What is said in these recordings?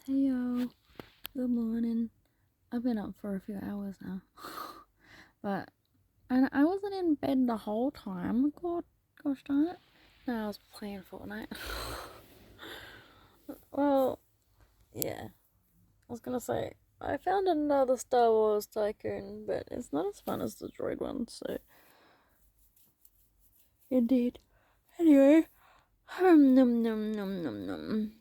Hey yo, good morning. I've been up for a few hours now. But and I wasn't in bed the whole time. Gosh darn it. No, I was playing Fortnite. Well, yeah. I was gonna say I found another Star Wars Tycoon, but it's not as fun as the droid one, so indeed. Anyway, num num num num num.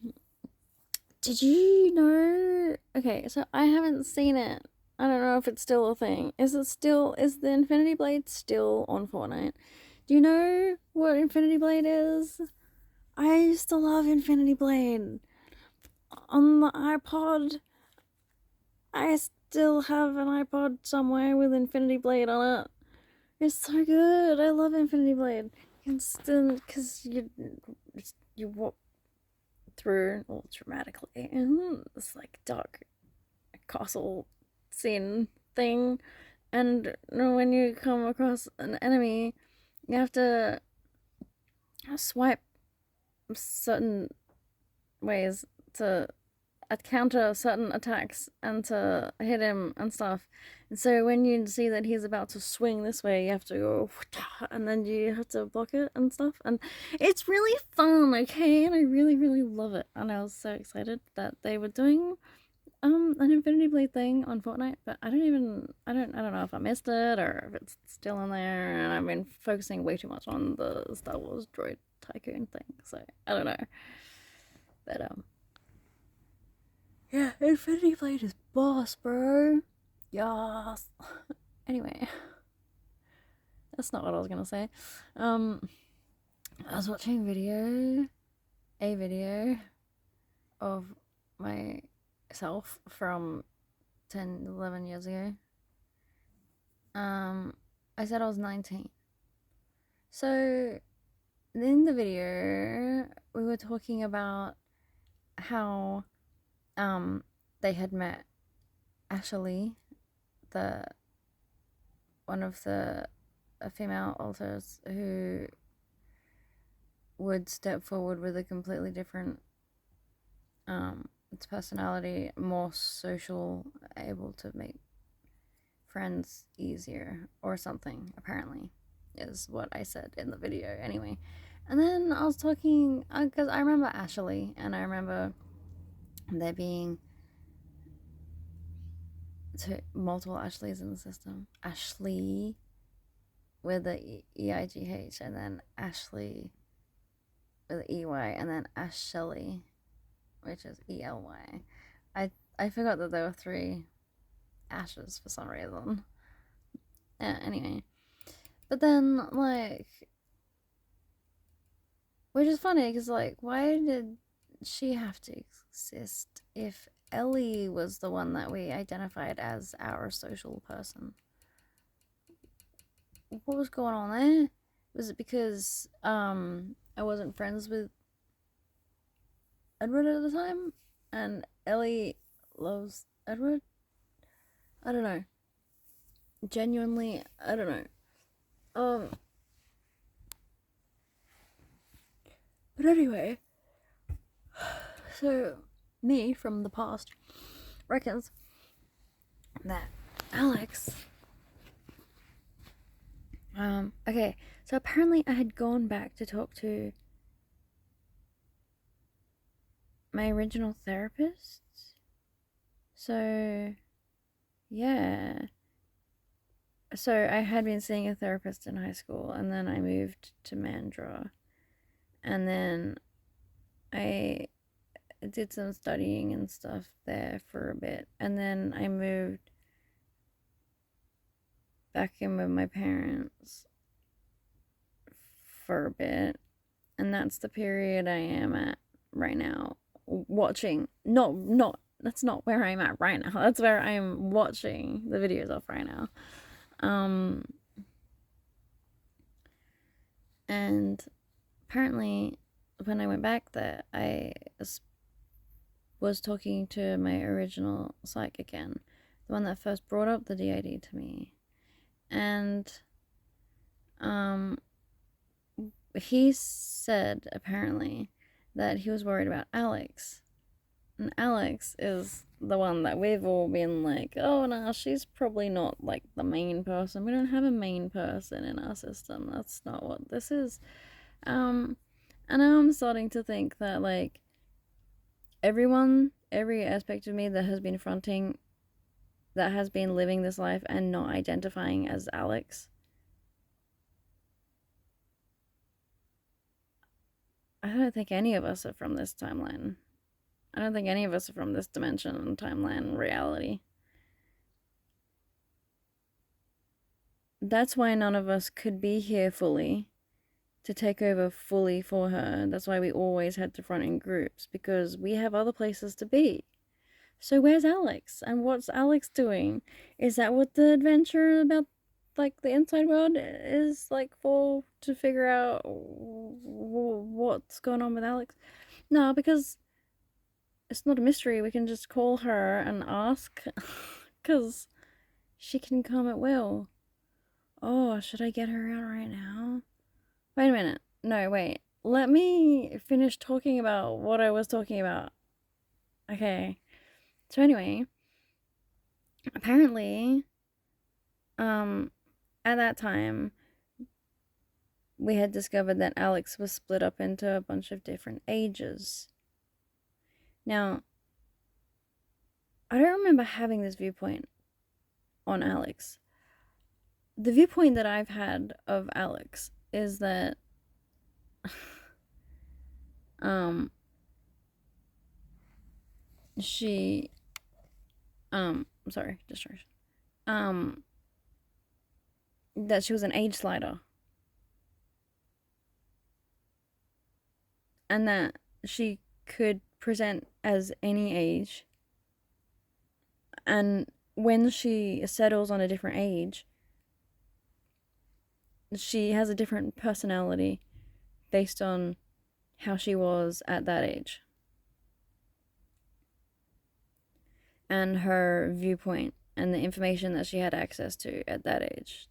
Did you know? Okay, so I haven't seen it. I don't know if it's still a thing. Is the Infinity Blade still on Fortnite? Do you know what Infinity Blade is? I used to love Infinity Blade. On the iPod, I still have an iPod somewhere with Infinity Blade on it. It's so good. I love Infinity Blade. Instant, because you walk through all dramatically. It's like dark castle scene thing, and when you come across an enemy, you have to swipe certain ways to counter certain attacks and to hit him and stuff. And so when you see that he's about to swing this way, you have to go, and then you have to block it and stuff. And it's really fun, okay? And I really, really love it. And I was so excited that they were doing an Infinity Blade thing on Fortnite, but I don't know if I missed it or if it's still in there, and I've been focusing way too much on the Star Wars droid tycoon thing, so I don't know. But yeah, Infinity Blade is boss, bro. Yes. Anyway, that's not what I was gonna say. I was watching a video of myself from 10, 11 years ago. I said I was 19. So in the video, we were talking about how they had met Ashley, the one of the female alters who would step forward with a completely different its personality, more social, able to make friends easier or something, apparently, is what I said in the video anyway. And then I was talking, because I remember Ashley, and I remember there being multiple Ashleys in the system. Ashley with the EIGH, and then Ashley with the EY, and then Ashley, which is ELY. I forgot that there were three Ashes for some reason. Yeah, anyway. But then, like, which is funny, because, like, why did she have to exist if Ellie was the one that we identified as our social person? What was going on there? Was it because I wasn't friends with Edward at the time, and Ellie loves Edward? I don't know. Genuinely, I don't know. But anyway, so me from the past reckons that Alex. Okay, so apparently I had gone back to talk to my original therapist. So, yeah. So I had been seeing a therapist in high school, and then I moved to Mandurah. And then I did some studying and stuff there for a bit. And then I moved back in with my parents for a bit. And that's the period I am at right now. Watching. That's not where I'm at right now. That's where I'm watching the videos of right now. And apparently when I went back there, I was talking to my original psych again, the one that first brought up the DID to me. And he said apparently that he was worried about Alex And Alex is the one that we've all been like, oh no, she's probably not like the main person. We don't have a main person in our system. That's not what this is. And now I'm starting to think that like every aspect of me that has been fronting, that has been living this life and not identifying as Alex, I don't think any of us are from this timeline. I don't think any of us are from this dimension, timeline, reality. That's why none of us could be here fully to take over fully for her. That's why we always had to front in groups, because we have other places to be. So where's Alex? And what's Alex doing? Is that what the adventure about like the inside world is like for, to figure out what's going on with Alex? No, because it's not a mystery. We can just call her and ask, because she can come at will. Oh, should I get her out right now? Wait a minute. No, wait. Let me finish talking about what I was talking about. Okay. So anyway, apparently, at that time, we had discovered that Alex was split up into a bunch of different ages. Now, I don't remember having this viewpoint on Alex. The viewpoint that I've had of Alex is that she sorry, distraction. That she was an age slider. And that she could present as any age. And when she settles on a different age, she has a different personality based on how she was at that age. And her viewpoint and the information that she had access to at that age.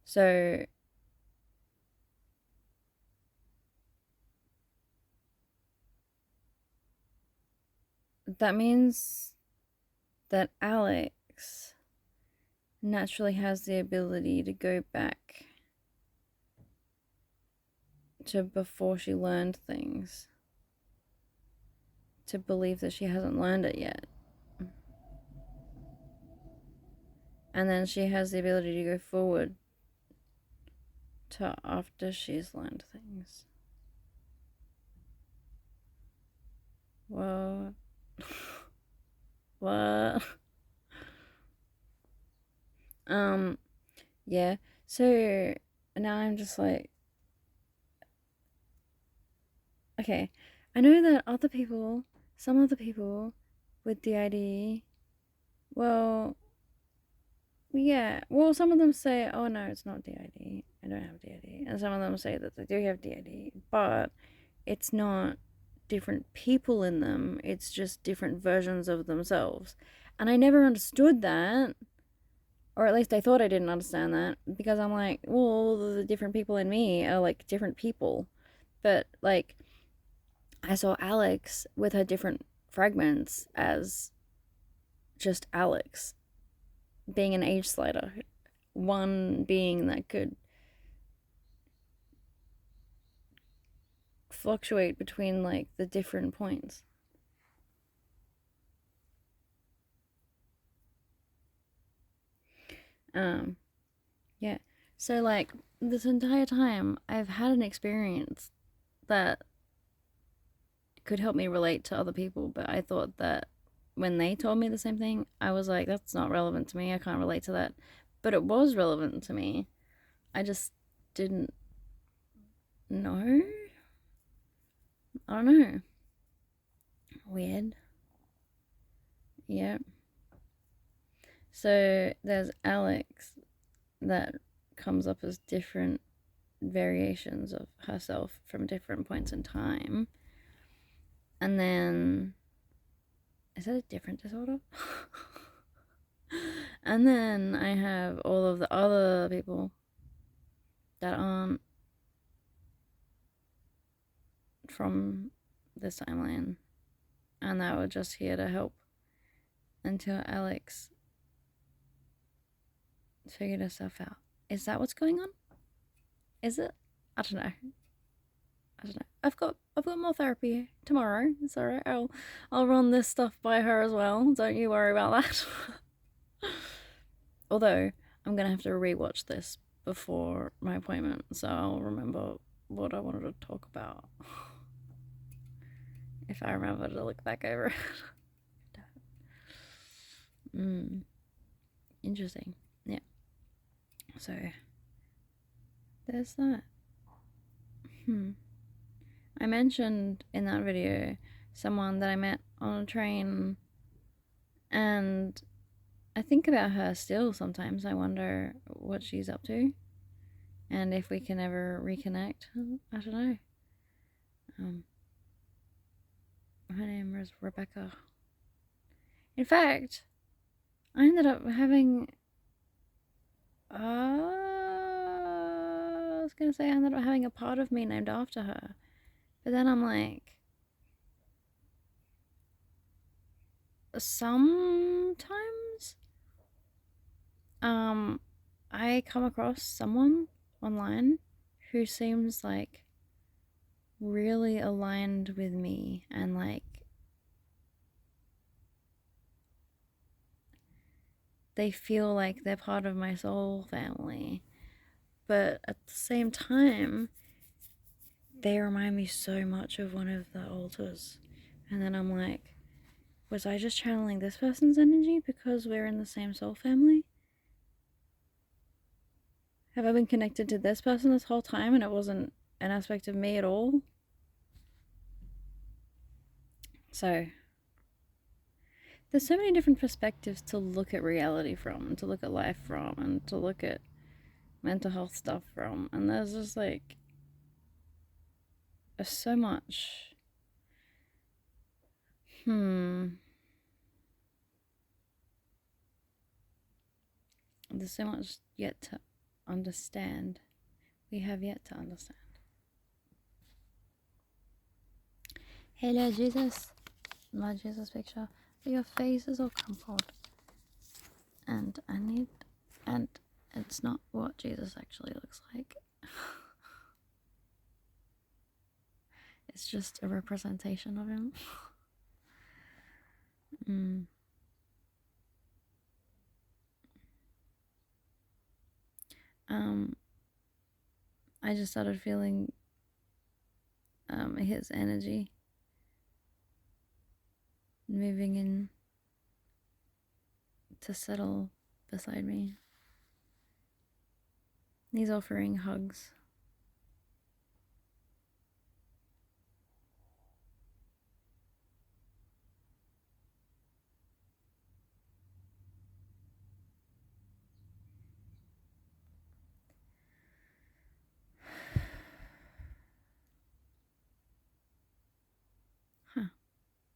So that means that Alex naturally has the ability to go back to before she learned things, to believe that she hasn't learned it yet. And then she has the ability to go forward to after she's learned things. What? What? Yeah. So now I'm just like, okay, I know that some other people with DID, well, yeah, well, some of them say, oh no, it's not DID, I don't have DID, and some of them say that they do have DID, but it's not different people in them, it's just different versions of themselves. And I never understood that, or at least I thought I didn't understand that, because I'm like, well, the different people in me are like different people. But like, I saw Alex with her different fragments as just Alex being an age slider, one being that could fluctuate between like the different points. Yeah. So like this entire time I've had an experience that could help me relate to other people, but I thought that when they told me the same thing, I was like, that's not relevant to me. I can't relate to that. But it was relevant to me. I just didn't know. I don't know. Weird. Yep. So there's Alex that comes up as different variations of herself from different points in time. And then, is that a different disorder? And then I have all of the other people that aren't from this timeline. and that we're just here to help until Alex figured herself out. Is that what's going on? Is it? I don't know. I've got more therapy tomorrow. It's alright. I'll run this stuff by her as well. Don't you worry about that. Although I'm gonna have to rewatch this before my appointment, so I'll remember what I wanted to talk about. If I remember to look back over it. Interesting. Yeah. So there's that. I mentioned in that video someone that I met on a train, and I think about her still sometimes. I wonder what she's up to and if we can ever reconnect. I don't know. Her name was Rebecca. In fact, I ended up having I was gonna say I ended up having a part of me named after her. But then I'm like, sometimes I come across someone online who seems like really aligned with me, and like they feel like they're part of my soul family, but at the same time they remind me so much of one of the alters. And then I'm like, was I just channeling this person's energy because we're in the same soul family? Have I been connected to this person this whole time and it wasn't an aspect of me at all? So there's so many different perspectives to look at reality from, to look at life from, and to look at mental health stuff from. And there's just like so much. There's so much yet to understand. We have yet to understand. Hello, Jesus. My Jesus picture. But your face is all crumpled. And it's not what Jesus actually looks like. It's just a representation of him. I just started feeling his energy moving in to settle beside me. He's offering hugs.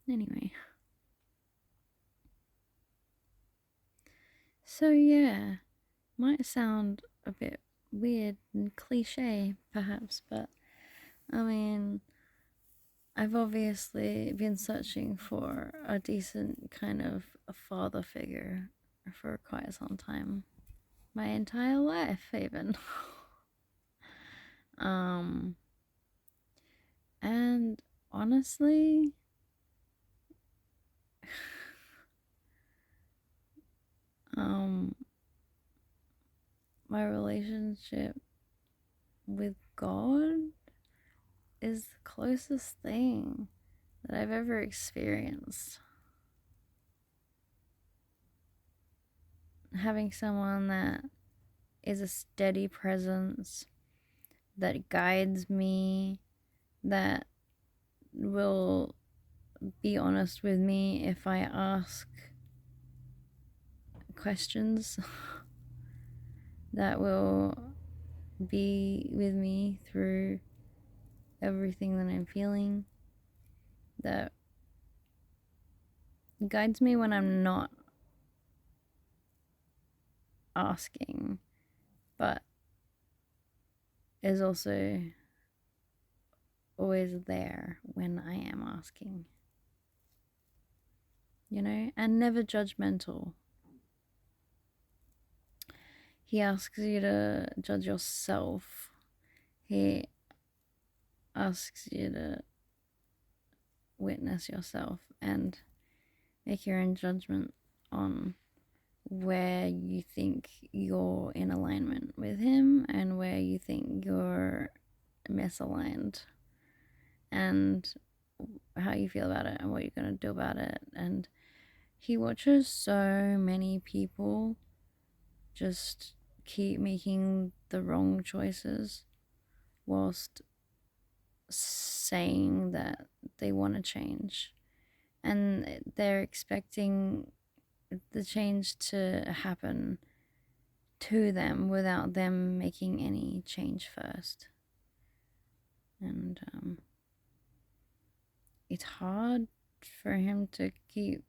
Anyway. So yeah, might sound a bit weird and cliche perhaps, but I mean, I've obviously been searching for a decent kind of a father figure for quite some time. My entire life, even. And honestly, my relationship with God is the closest thing that I've ever experienced. Having someone that is a steady presence, that guides me, that will be honest with me if I ask questions, that will be with me through everything that I'm feeling, that guides me when I'm not asking, but is also always there when I am asking. you know, and never judgmental. He asks you to judge yourself. He asks you to witness yourself and make your own judgment on where you think you're in alignment with him and where you think you're misaligned, and how you feel about it and what you're going to do about it. And he watches so many people just keep making the wrong choices whilst saying that they want to change, and they're expecting the change to happen to them without them making any change first. And it's hard for him to keep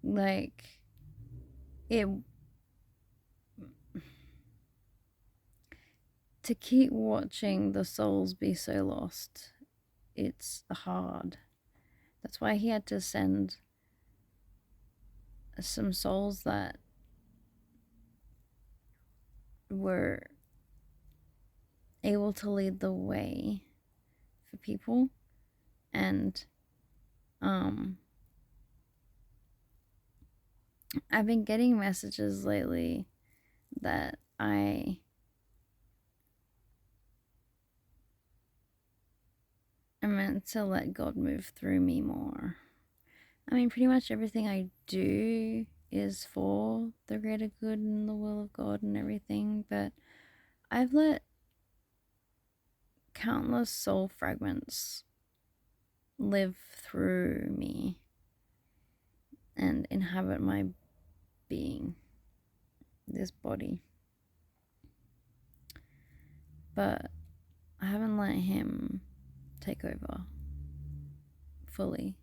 like it, to keep watching the souls be so lost. It's hard. That's why he had to send some souls that were able to lead the way for people. And I've been getting messages lately that I am meant to let God move through me more. I mean, pretty much everything I do is for the greater good and the will of God and everything, but I've let countless soul fragments live through me and inhabit my being, this body. But I haven't let him take over fully.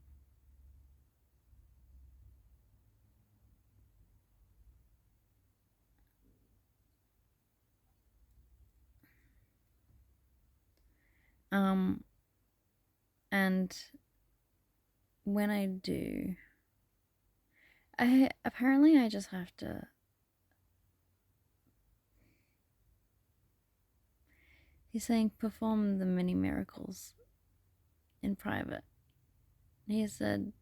And when I do, I just have to he's saying perform the many miracles in private. He said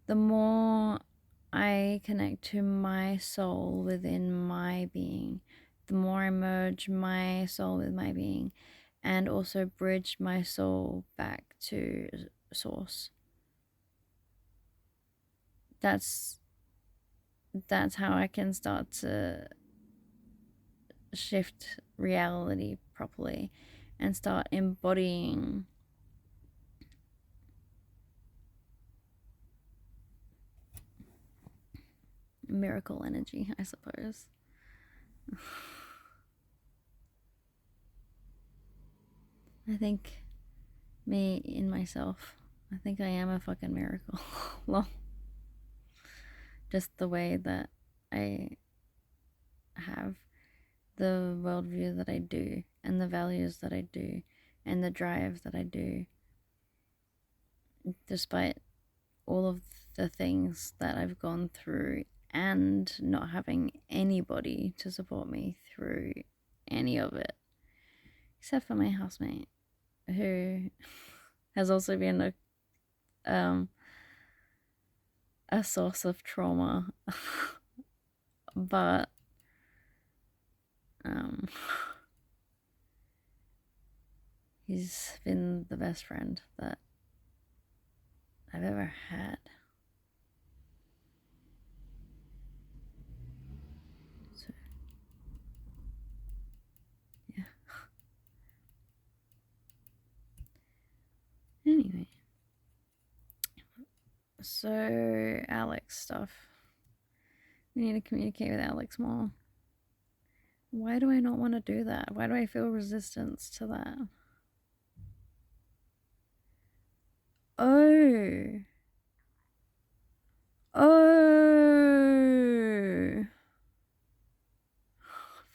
the more I connect to my soul within my being, the more I merge my soul with my being and also bridge my soul back to source. That's how I can start to shift reality properly and start embodying miracle energy, I suppose. I think me in myself, I think I am a fucking miracle. Well, just the way that I have the worldview that I do and the values that I do and the drive that I do, despite all of the things that I've gone through and not having anybody to support me through any of it, except for my housemate, who has also been a source of trauma. But he's been the best friend that I've ever had. So, yeah. Anyway. So, Alex stuff. We need to communicate with Alex more. Why do I not want to do that? Why do I feel resistance to that? Oh.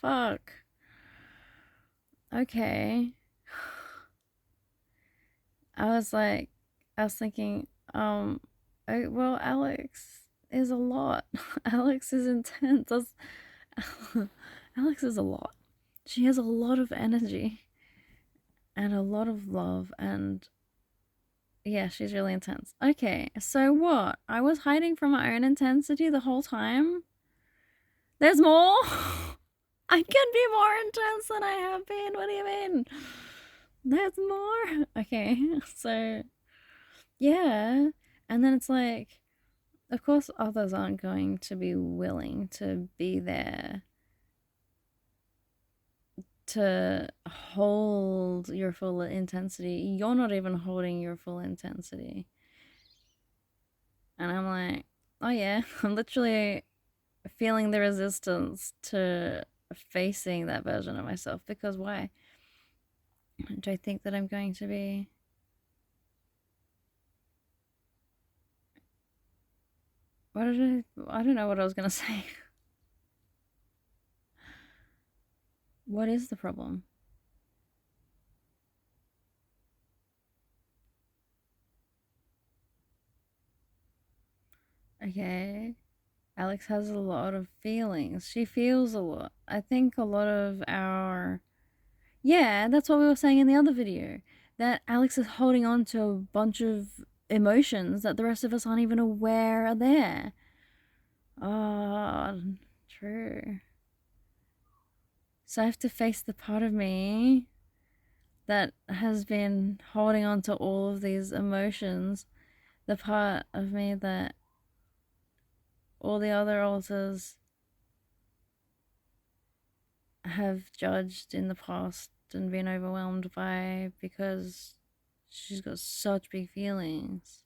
Fuck. Okay. I was thinking, well, Alex is a lot. Alex is intense. Alex is a lot. She has a lot of energy and a lot of love, and yeah, she's really intense. Okay, so what? I was hiding from my own intensity the whole time? There's more? I can be more intense than I have been. What do you mean? There's more? Okay, so yeah. And then it's like, of course, others aren't going to be willing to be there to hold your full intensity. You're not even holding your full intensity. And I'm like, oh yeah, I'm literally feeling the resistance to facing that version of myself, because why? Do I think that I'm going to be? What did I don't know what I was going to say. What is the problem? Okay. Alex has a lot of feelings. She feels a lot. I think a lot of our. Yeah, that's what we were saying in the other video. That Alex is holding on to a bunch of emotions that the rest of us aren't even aware are there. Oh, true. So I have to face the part of me that has been holding on to all of these emotions. The part of me that all the other alters have judged in the past and been overwhelmed by, because she's got such big feelings.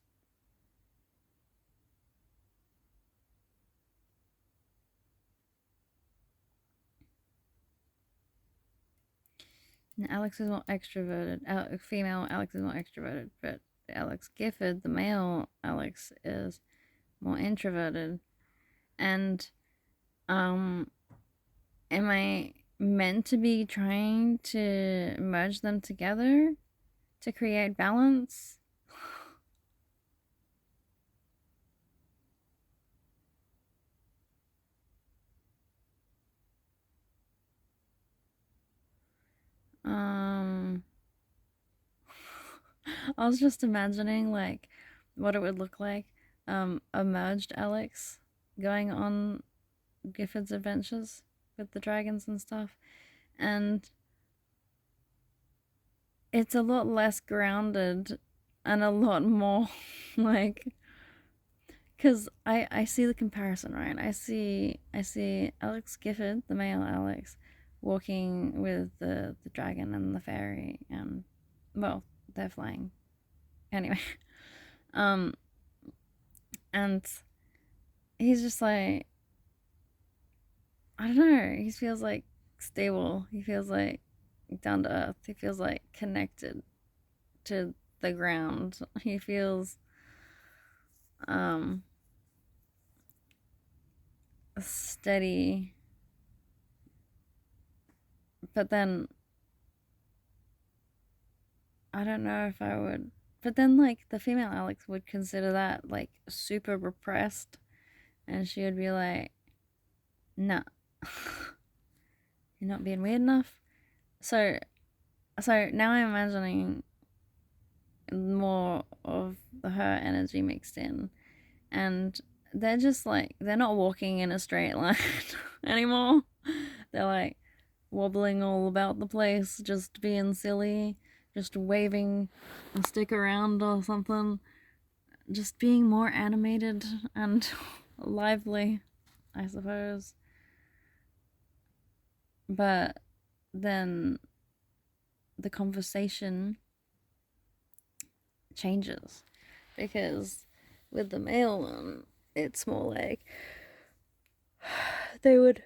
And Alex is more extroverted. Female Alex is more extroverted, but Alex Gifford, the male Alex, is more introverted. And um, am I meant to be trying to merge them together to create balance? Um, I was just imagining like what it would look like, a merged Alex going on Gifford's adventures with the dragons and stuff, and it's a lot less grounded and a lot more like, because I see the comparison, right? I see Alex Gifford, the male Alex, walking with the dragon and the fairy, and well, they're flying anyway. um and he's just like, I don't know, he feels like stable, he feels like down to earth, he feels like connected to the ground, he feels um steady. But then I don't know if I would. But then, like, the female Alex would consider that, like, super repressed. And she would be like, nah, you're not being weird enough. So, so now I'm imagining more of her energy mixed in. And they're just like, they're not walking in a straight line anymore. They're like wobbling all about the place, just being silly, just waving a stick around or something, just being more animated and lively, I suppose. But then the conversation changes, because with the male one, it's more like they would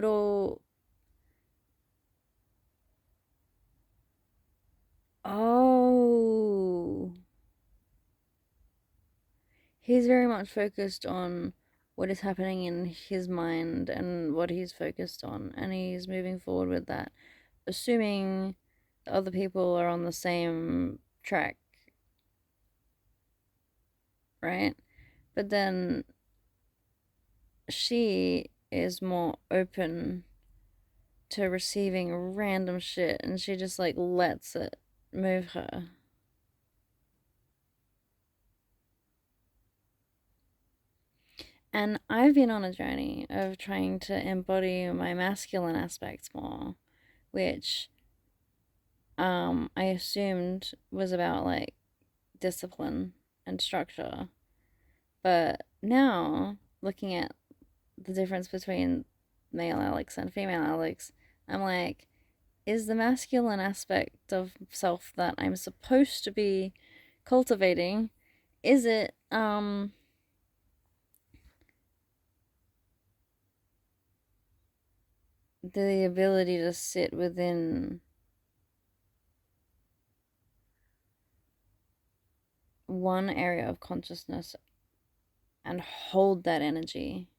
all, oh, he's very much focused on what is happening in his mind and what he's focused on, and he's moving forward with that, assuming the other people are on the same track, right? But then she is more open to receiving random shit, and she just like lets it move her. And I've been on a journey of trying to embody my masculine aspects more, which I assumed was about like discipline and structure. But now, looking at the difference between male Alex and female Alex, I'm like, is the masculine aspect of self that I'm supposed to be cultivating, is it the ability to sit within one area of consciousness and hold that energy?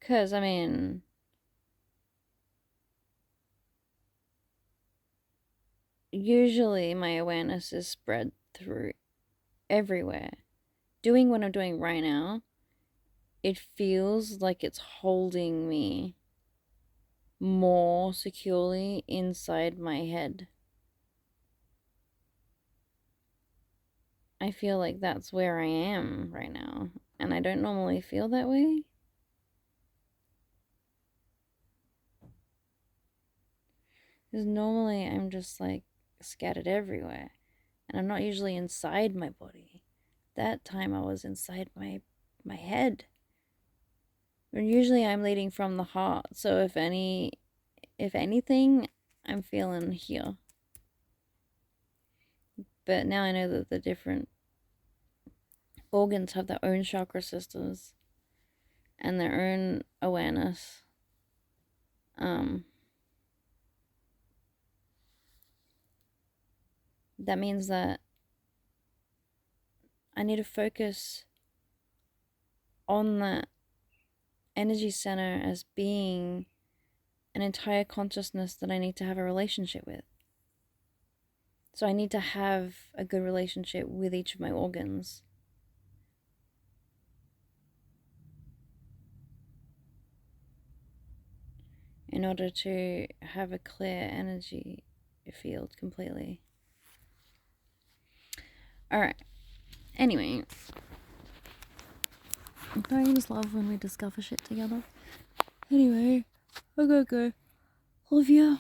Because, I mean, usually my awareness is spread through everywhere. Doing what I'm doing right now, it feels like it's holding me more securely inside my head. I feel like that's where I am right now, and I don't normally feel that way. Because normally I'm just like scattered everywhere, and I'm not usually inside my body. That time I was inside my head. And usually I'm leading from the heart, so if anything, I'm feeling here. But now I know that the different organs have their own chakra systems and their own awareness. That means that I need to focus on that energy center as being an entire consciousness that I need to have a relationship with. So I need to have a good relationship with each of my organs. In order to have a clear energy field completely. Alright. Anyway. Don't you just love when we discover shit together? Anyway, I gotta go. Love ya.